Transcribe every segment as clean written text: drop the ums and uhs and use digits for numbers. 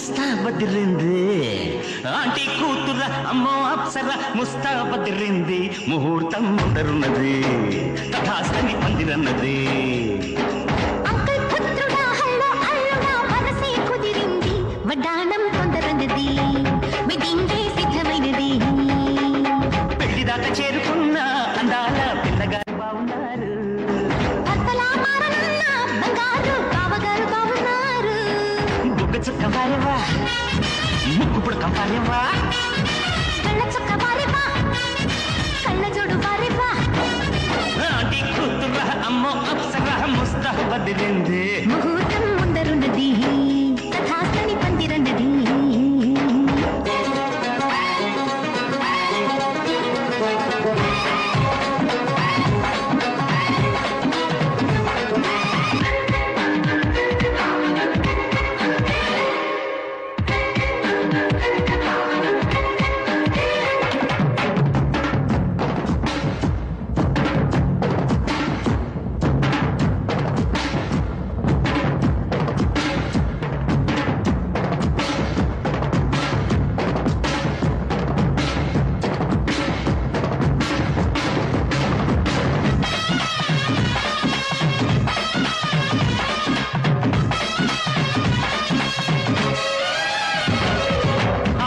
ముస్తాబదిరింది aunty కూతుర అమ్మో అప్సర ముస్తాబదిరింది ముహూర్తం ముందరున్నది తథాస్తని పందిరన్నది uncle పుత్రుడా hello అల్లుడా మనసే కుదిరింది వడ్డాణం తొందరన్నది వెడ్డింగ్ సిద్ధమైనది పెళ్లిదాకా చేరుకున్న అందాల పిల్లగారు బాగున్నారు భర్తలా మారనున్న బంగారు బావగారు బాగున్నారు బుగ్గ చుక్క వారేవా ముక్కు పుడక వారేవా కళ్ళ చుక్క వారేవా కళ్ళ జోడు వారేవా ఆంటీ కూతుర అమ్మో అప్సర ముస్తాబదిరింది ముహూర్తం ముందరున్నది తథాస్తని పందిరన్నది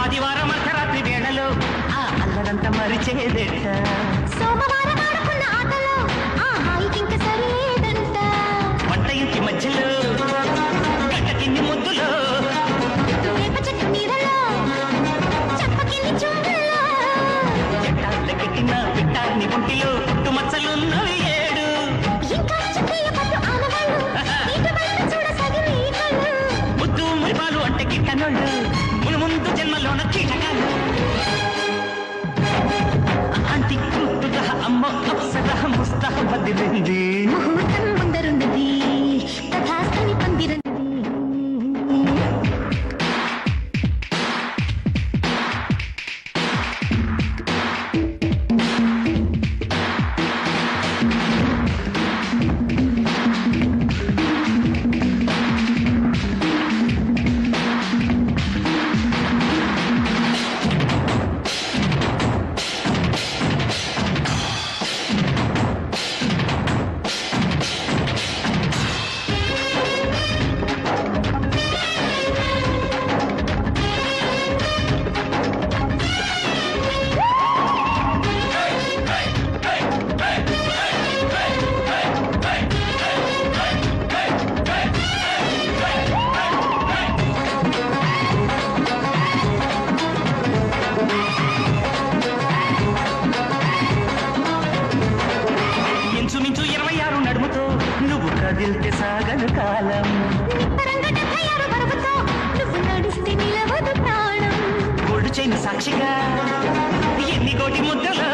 ఆదివారం అర్ధరాత్రి వేళలో ఆ అల్లరంతా మరిచేదేట సోమవారం ఆడుకున్న ఆటలో ఆ హాయికింక సరేదంట వంట ఇంటి మధ్యలో గడ్డ కింది ముద్దులో వేప చెట్టు నీడలో చెప్పకింది చుండలో చెట్టాలకెట్టిన పిట్టాన్ని ఒంటిలో పుట్టు మచ్చలున్నవి ఏడు ఇంకా చుక్కయ్య పట్టు ఆనవాళ్ళు నీటి బయట చూడసాగిన ఈ కళ్ళు ముద్దు మురిపాలు అంటే గిట్టనోళ్ళు మును ముందు జన్మలోన కీటకాలు ఆంటీ కూతుర అమ్మో అప్సర ముస్తాబదిరింది ముహూర్తం ముందరున్నది తథాస్తని పందిరన్నది ఇంచుమించు 26 నడుముతో నువ్వు కదిలితే సాగను కాలం నిబ్బరంగా 76 బరువుతో నువ్వు నడిస్తే నిలవదు ప్రాణం గోల్డ్ చైన్ సాక్షిగా ఎన్ని కోటి ముద్దలో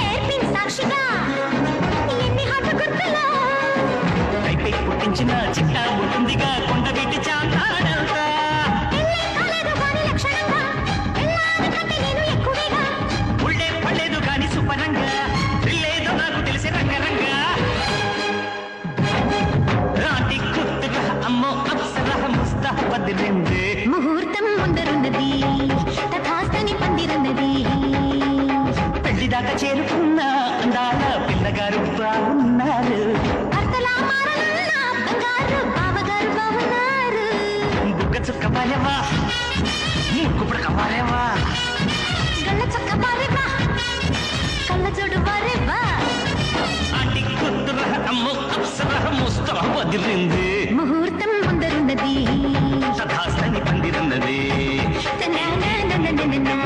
హెయిర్ పిన్ సాక్షిగా ఎన్ని హాట గుర్తులో కైపై పుట్టించిన చిట్టా ఉంటుందిగా కొండ వీటి చాటాడంతా పెళ్ళే కాలేదు కానీ లక్షణంగా పెళ్ళాని కంటే నేను ఎక్కువేగా ఉళ్ళే పడలేదు కాని సుపరంగా లేదో నాకు తెలిసి రంగరంగా ఆంటీ కూతుర అమ్మో అప్సర ముస్తాబదిరింది ముహూర్తం ముందరున్నది తథాస్తని పందిరన్నది పెళ్లిదాకా చేరుకున్న అందాల పిల్లగారు బాగున్నారు భర్తలా మారనున్న బంగారు బావగారు బాగున్నారు బుగ్గ చుక్క వారేవా ముక్కు పుడక వారేవా గళ్ళ చక్క వారేవా కళ్ళ జోడు వారేవా ఆంటీ కూతుర అమ్మో అప్సర ముస్తాబదిరింది ముహూర్తం ముందరున్నది తథాస్తని పందిరన్నది నా